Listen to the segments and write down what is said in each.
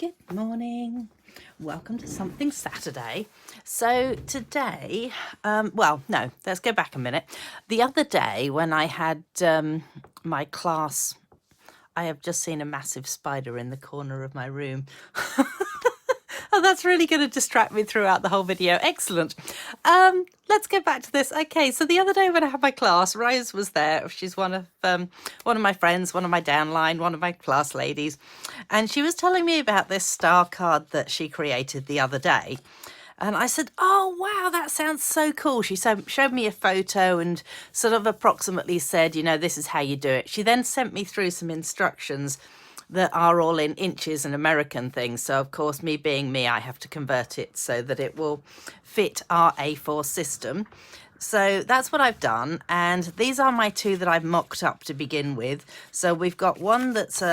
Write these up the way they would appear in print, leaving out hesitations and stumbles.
Good morning. Welcome to Something Saturday. So today, well, no, let's go back a minute. The other day when I had my class, I have just seen a massive spider in the corner of my room. Oh, that's really going to distract me throughout the whole video. Excellent. Let's go back to this. Okay, so the other day when I had my class, Rose was there. She's one of my friends, one of my downline, one of my class ladies, and she was telling me about this star card that she created the other day. And I said, oh, wow, that sounds so cool. She showed me a photo and sort of approximately said, you know, this is how you do it. She then sent me through some instructions that are all in inches and American things. So, of course, me being me, I have to convert it so that it will fit our A4 system. So that's what I've done. And these are my two that I've mocked up to begin with. So we've got one that's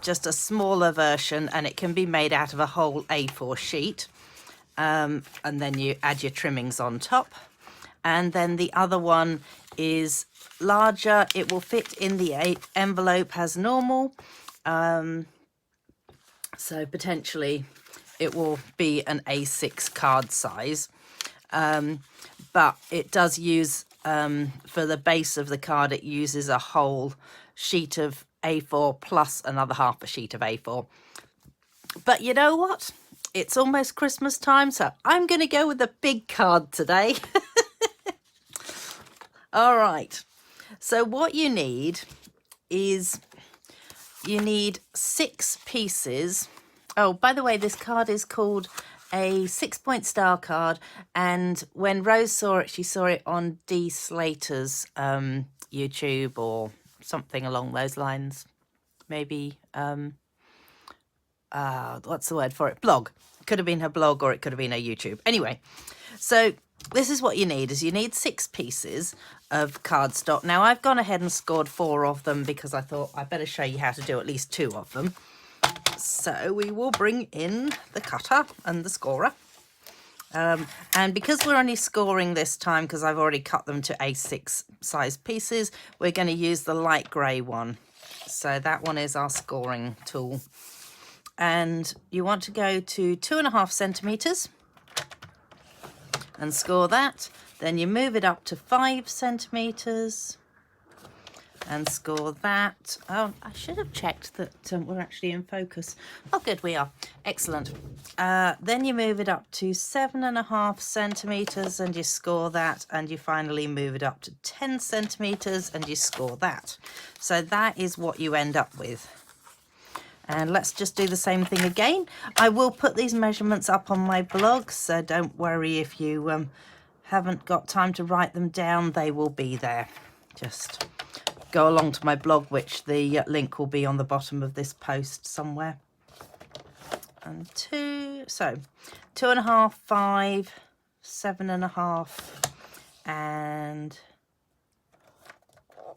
just a smaller version, and it can be made out of a whole A4 sheet. And then you add your trimmings on top. And then the other one is larger. It will fit in the envelope as normal. So potentially it will be an A6 card size. But it does use, for the base of the card, it uses a whole sheet of A4 plus another half a sheet of A4. But you know what? It's almost Christmas time, so I'm going to go with a big card today. All right. So what you need is you need 6 pieces. Oh, by the way, this card is called a 6-point star card. And when Rose saw it, she saw it on Dee Slater's YouTube or something along those lines. Maybe, what's the word for it? Blog. It could have been her blog or it could have been her YouTube. Anyway, so this is what you need, is you need 6 pieces of cardstock. Now, I've gone ahead and scored 4 of them because I thought I'd better show you how to do at least 2 of them. So we will bring in the cutter and the scorer. And because we're only scoring this time, because I've already cut them to A6 size pieces, we're going to use the light grey one. So that one is our scoring tool. And you want to go to 2.5 centimetres and score that. Then you move it up to 5 centimetres and score that. Oh, I should have checked that we're actually in focus. Oh, good, we are. Excellent. Then you move it up to 7.5 centimetres and you score that. And you finally move it up to 10 centimetres and you score that. So that is what you end up with. And let's just do the same thing again. I will put these measurements up on my blog, so don't worry if you haven't got time to write them down. They will be there. Just go along to my blog, which the link will be on the bottom of this post somewhere. And 2, so 2.5, 5, 7.5, and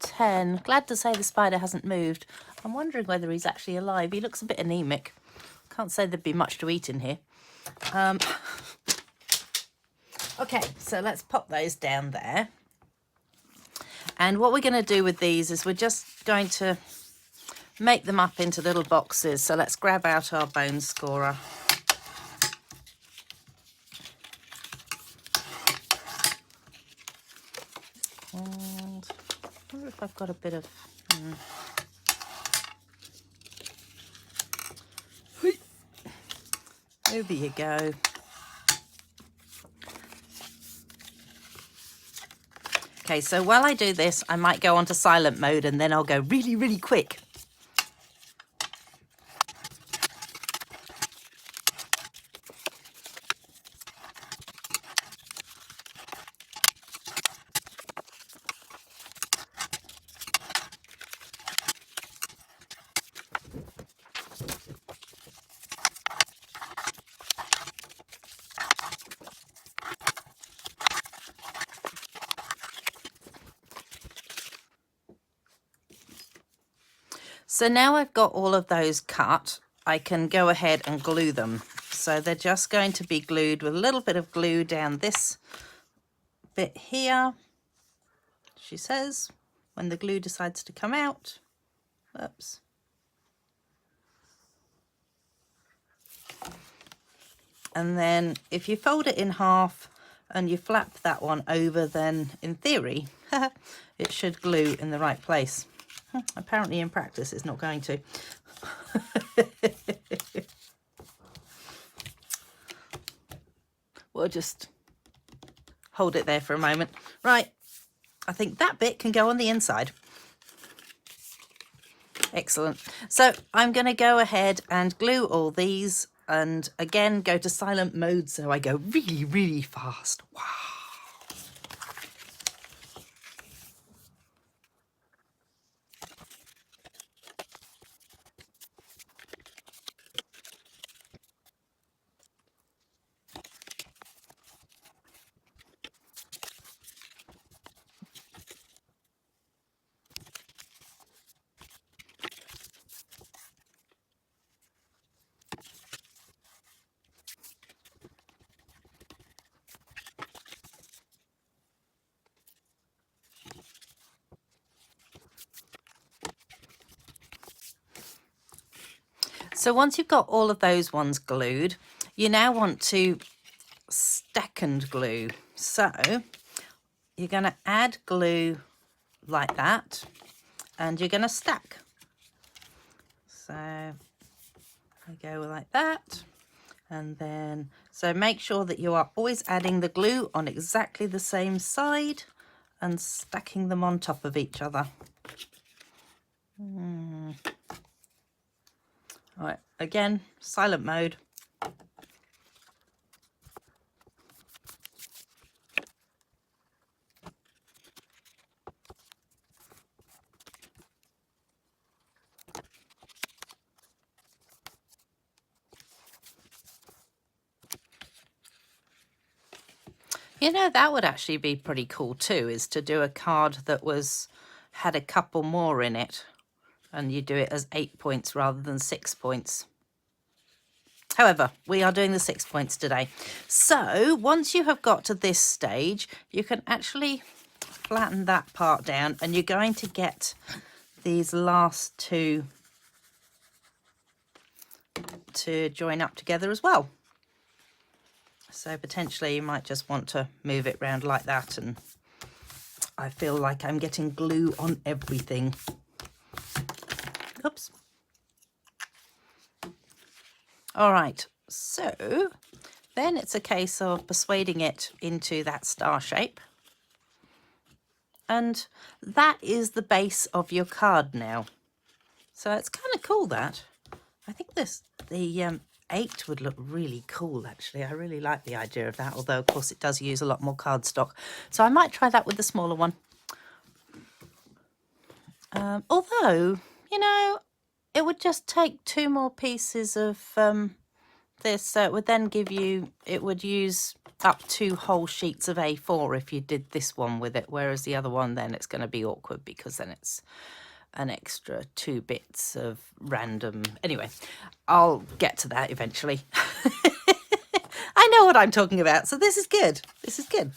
10. Glad to say the spider hasn't moved. I'm wondering whether he's actually alive. He looks a bit anemic. Can't say there'd be much to eat in here. Okay, so let's pop those down there. And what we're going to do with these is we're just going to make them up into little boxes. So let's grab out our bone scorer. And I wonder if I've got a bit of... Over you go. Okay, so while I do this, I might go onto silent mode and then I'll go really, really quick. So now I've got all of those cut, I can go ahead and glue them. So they're just going to be glued with a little bit of glue down this bit here, she says, when the glue decides to come out. Oops. And then if you fold it in half and you flap that one over, then in theory, it should glue in the right place. Apparently in practice, it's not going to. We'll just hold it there for a moment. Right, I think that bit can go on the inside. Excellent. So I'm going to go ahead and glue all these, and again go to silent mode so I go really, really fast. Wow. So once you've got all of those ones glued, you now want to stack and glue. So you're going to add glue like that, and you're going to stack. So I go like that, and then so make sure that you are always adding the glue on exactly the same side and stacking them on top of each other. All right, again, silent mode. You know, that would actually be pretty cool too, is to do a card that had a couple more in it, and you do it as 8 points rather than 6 points. However, we are doing the 6 points today. So once you have got to this stage, you can actually flatten that part down, and you're going to get these last two to join up together as well. So potentially you might just want to move it around like that, and I feel like I'm getting glue on everything. Oops. All right, so then it's a case of persuading it into that star shape. And that is the base of your card now. So it's kind of cool that. I think the 8 would look really cool, actually. I really like the idea of that, although, of course, it does use a lot more cardstock. So I might try that with the smaller one. Although, you know, it would just take 2 more pieces of this. So it would then give you, it would use up 2 whole sheets of A4 if you did this one with it. Whereas the other one, then it's going to be awkward because then it's an extra 2 bits of random. Anyway, I'll get to that eventually. I know what I'm talking about, so this is good. This is good.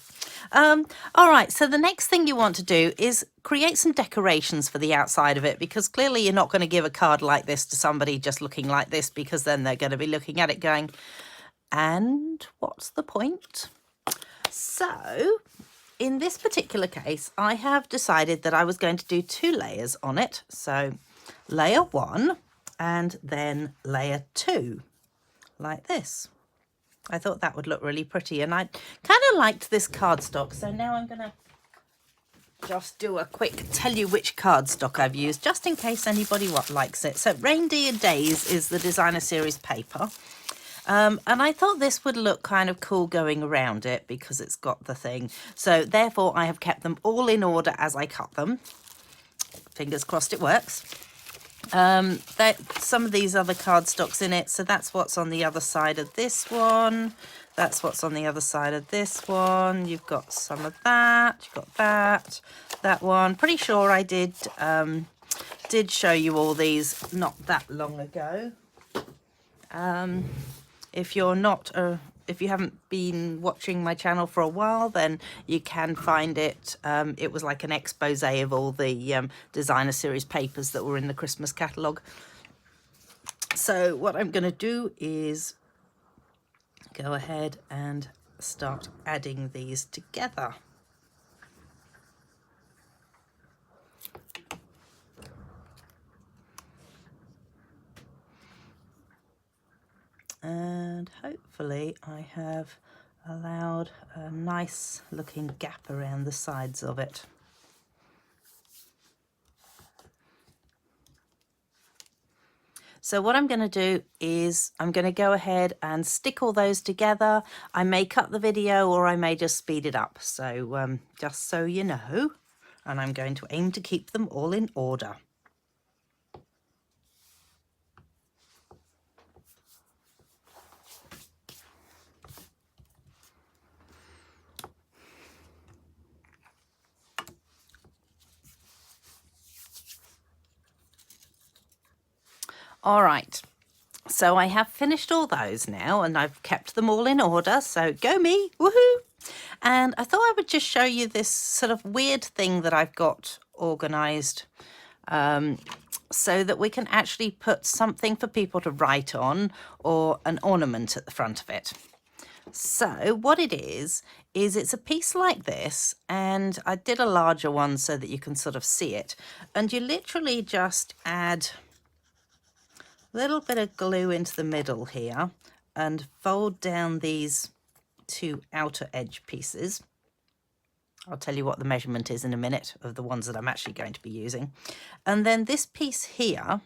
All right, so the next thing you want to do is create some decorations for the outside of it, because clearly you're not going to give a card like this to somebody just looking like this, because then they're going to be looking at it going, and what's the point? So in this particular case, I have decided that I was going to do 2 layers on it. So layer 1 and then layer 2, like this. I thought that would look really pretty, and I kind of liked this cardstock. So now I'm going to just do a quick tell you which cardstock I've used, just in case anybody likes it. So Reindeer Days is the designer series paper. And I thought this would look kind of cool going around it because it's got the thing. So therefore I have kept them all in order as I cut them. Fingers crossed it works. Some of these other cardstocks in it. So that's what's on the other side of this one. That's what's on the other side of this one. You've got some of that. You've got that one. Pretty sure I did show you all these not that long ago. If you're not, if you haven't been watching my channel for a while, then you can find it. It was like an expose of all the designer series papers that were in the Christmas catalogue. So what I'm going to do is go ahead and start adding these together. And hopefully I have allowed a nice looking gap around the sides of it. So what I'm going to do is I'm going to go ahead and stick all those together. I may cut the video or I may just speed it up. So just so you know, and I'm going to aim to keep them all in order. All right, so I have finished all those now and I've kept them all in order, so go me, woohoo! And I thought I would just show you this sort of weird thing that I've got organised so that we can actually put something for people to write on or an ornament at the front of it. So what it is it's a piece like this, and I did a larger one so that you can sort of see it, and you literally just add a little bit of glue into the middle here and fold down these two outer edge pieces. I'll tell you what the measurement is in a minute of the ones that I'm actually going to be using. And then this piece here,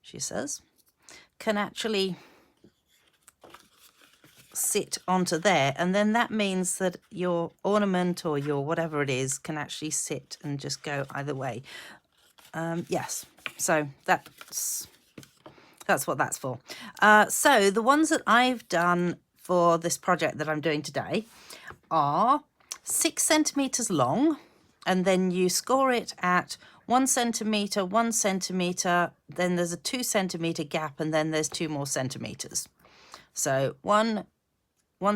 she says, can actually sit onto there, and then that means that your ornament or your whatever it is can actually sit and just go either way. Yes, so that's what that's for. So the ones that I've done for this project that I'm doing today are 6 centimeters long, and then you score it at 1 centimeter, 1 centimeter, then there's a 2 centimeter gap, and then there's 2 more centimeters. So 1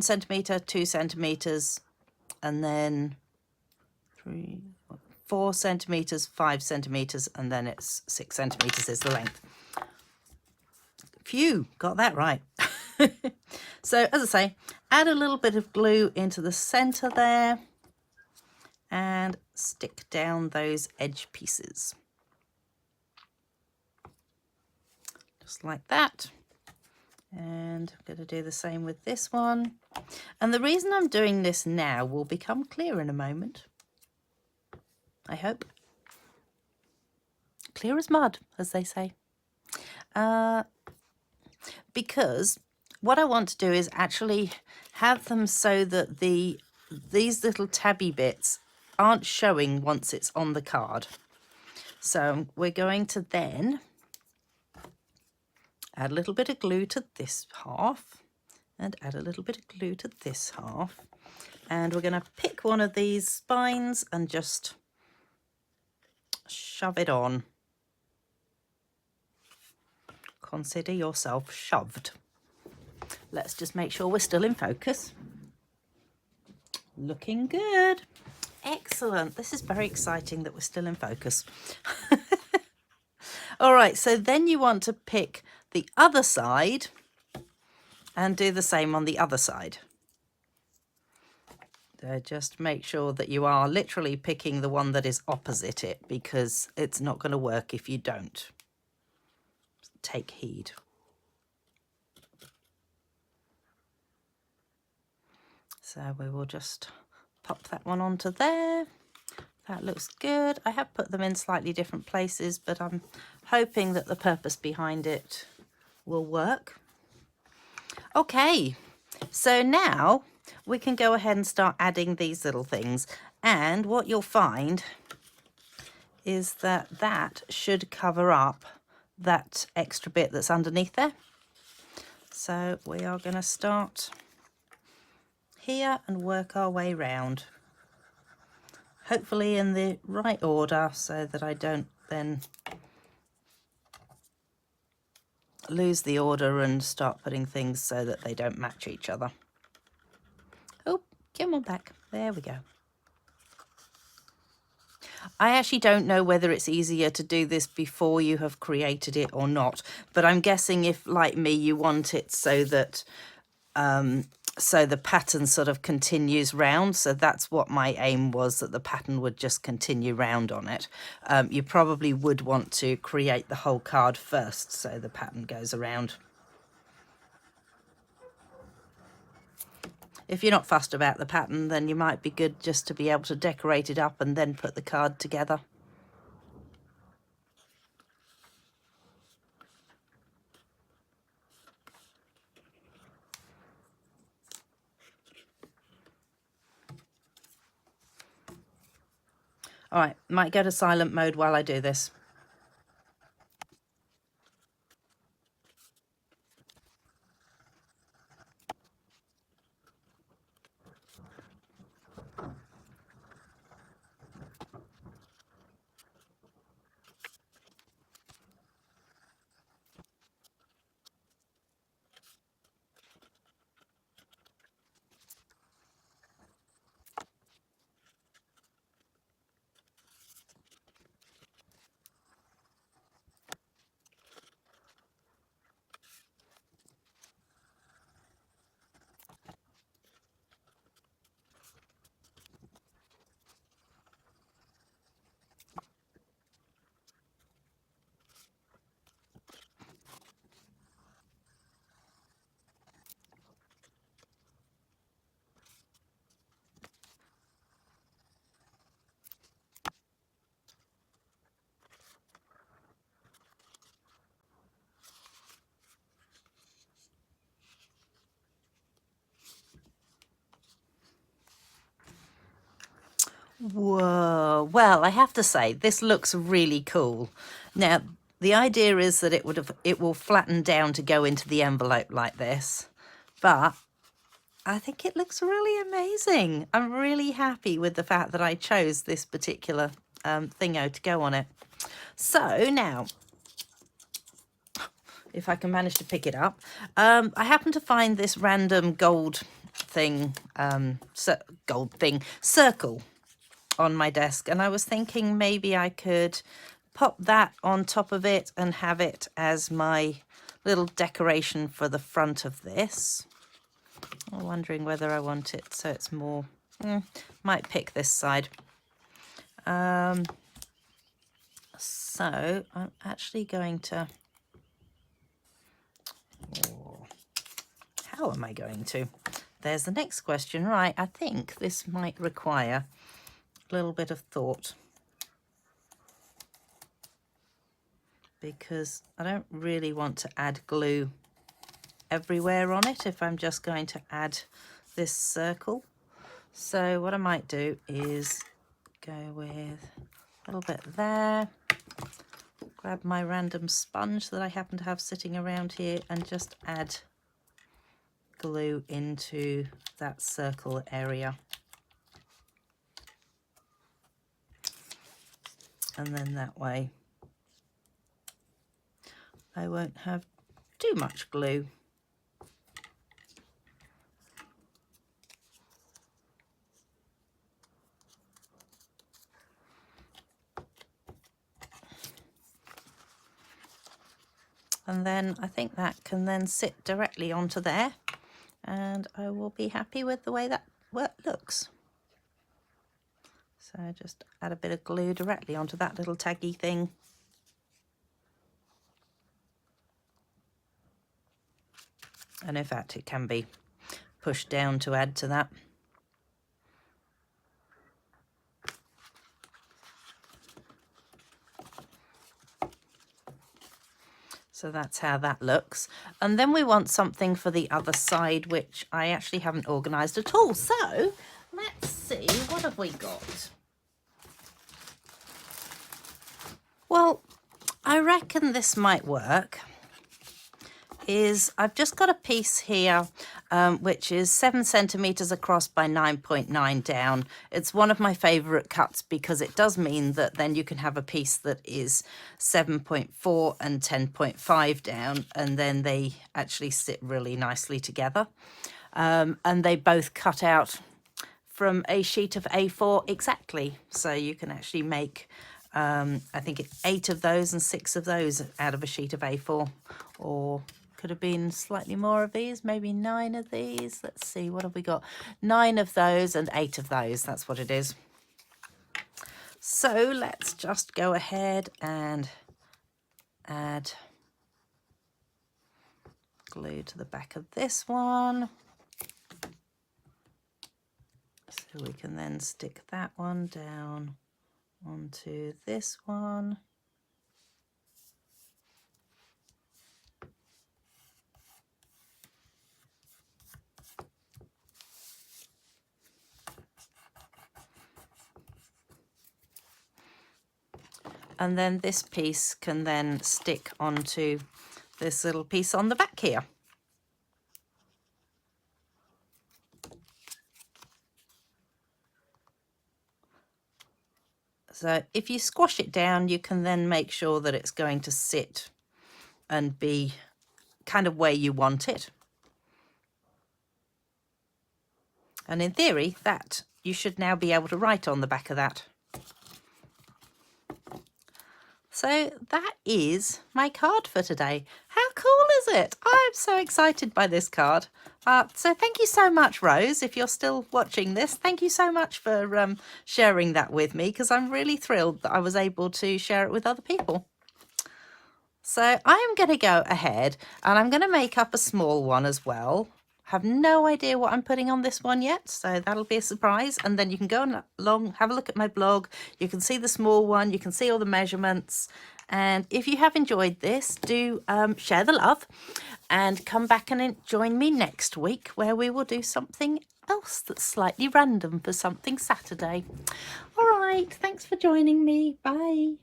centimeter, 2 centimeters, and then 4 centimeters, 5 centimeters, and then it's 6 centimeters is the length. Phew, got that right. So as I say, add a little bit of glue into the center there and stick down those edge pieces. Just like that. And I'm going to do the same with this one. And the reason I'm doing this now will become clear in a moment, I hope. Clear as mud, as they say. Because what I want to do is actually have them so that these little tabby bits aren't showing once it's on the card. So we're going to then add a little bit of glue to this half and add a little bit of glue to this half. And we're going to pick one of these spines and just shove it on. Consider yourself shoved. Let's just make sure we're still in focus. Looking good. Excellent. This is very exciting that we're still in focus. All right, so then you want to pick the other side and do the same on the other side. So just make sure that you are literally picking the one that is opposite it, because it's not going to work if you don't. Take heed. So we will just pop that one onto there. That looks good. I have put them in slightly different places, but I'm hoping that the purpose behind it will work. Okay, so now we can go ahead and start adding these little things. And what you'll find is that that should cover up that extra bit that's underneath there. So we are going to start here and work our way round, hopefully in the right order so that I don't then lose the order and start putting things so that they don't match each other. Oh, come on back. There we go. I actually don't know whether it's easier to do this before you have created it or not, but I'm guessing if, like me, you want it so that so the pattern sort of continues round. So that's what my aim was, that the pattern would just continue round on it. You probably would want to create the whole card first so the pattern goes around. If you're not fussed about the pattern, then you might be good just to be able to decorate it up and then put the card together. All right, might go to silent mode while I do this. Whoa, well, I have to say, this looks really cool. Now, the idea is that it will flatten down to go into the envelope like this, but I think it looks really amazing. I'm really happy with the fact that I chose this particular thingo to go on it. So now, if I can manage to pick it up, I happen to find this random gold thing, circle on my desk, and I was thinking maybe I could pop that on top of it and have it as my little decoration for the front of this. I'm wondering whether I want it so it's more, might pick this side. So I'm actually going to, how am I going to? There's the next question. Right, I think this might require a little bit of thought, because I don't really want to add glue everywhere on it if I'm just going to add this circle. So what I might do is go with a little bit there, grab my random sponge that I happen to have sitting around here and just add glue into that circle area. And then that way I won't have too much glue. And then I think that can then sit directly onto there, and I will be happy with the way that looks. So just add a bit of glue directly onto that little taggy thing. And in fact, it can be pushed down to add to that. So that's how that looks. And then we want something for the other side, which I actually haven't organised at all. So let's see, what have we got? Well, I reckon this might work. I've just got a piece here which is 7 centimeters across by 9.9 down. It's one of my favorite cuts because it does mean that then you can have a piece that is 7.4 and 10.5 down, and then they actually sit really nicely together. And they both cut out from a sheet of A4 exactly. So you can actually make, I think it's 8 of those and 6 of those out of a sheet of A4, or could have been slightly more of these, maybe 9 of these. Let's see, what have we got? 9 of those and 8 of those, that's what it is. So let's just go ahead and add glue to the back of this one. So we can then stick that one down onto this one. And then this piece can then stick onto this little piece on the back here. So if you squash it down, you can then make sure that it's going to sit and be kind of where you want it. And in theory, that you should now be able to write on the back of that. So that is my card for today. How cool is it? I'm so excited by this card. So thank you so much, Rose, if you're still watching this. Thank you so much for sharing that with me, because I'm really thrilled that I was able to share it with other people. So I'm going to go ahead and I'm going to make up a small one as well. Have no idea what I'm putting on this one yet, so that'll be a surprise. And then you can go along, have a look at my blog. You can see the small one, you can see all the measurements. And if you have enjoyed this, do share the love and come back and join me next week, where we will do something else that's slightly random for Something Saturday. All right, thanks for joining me. Bye.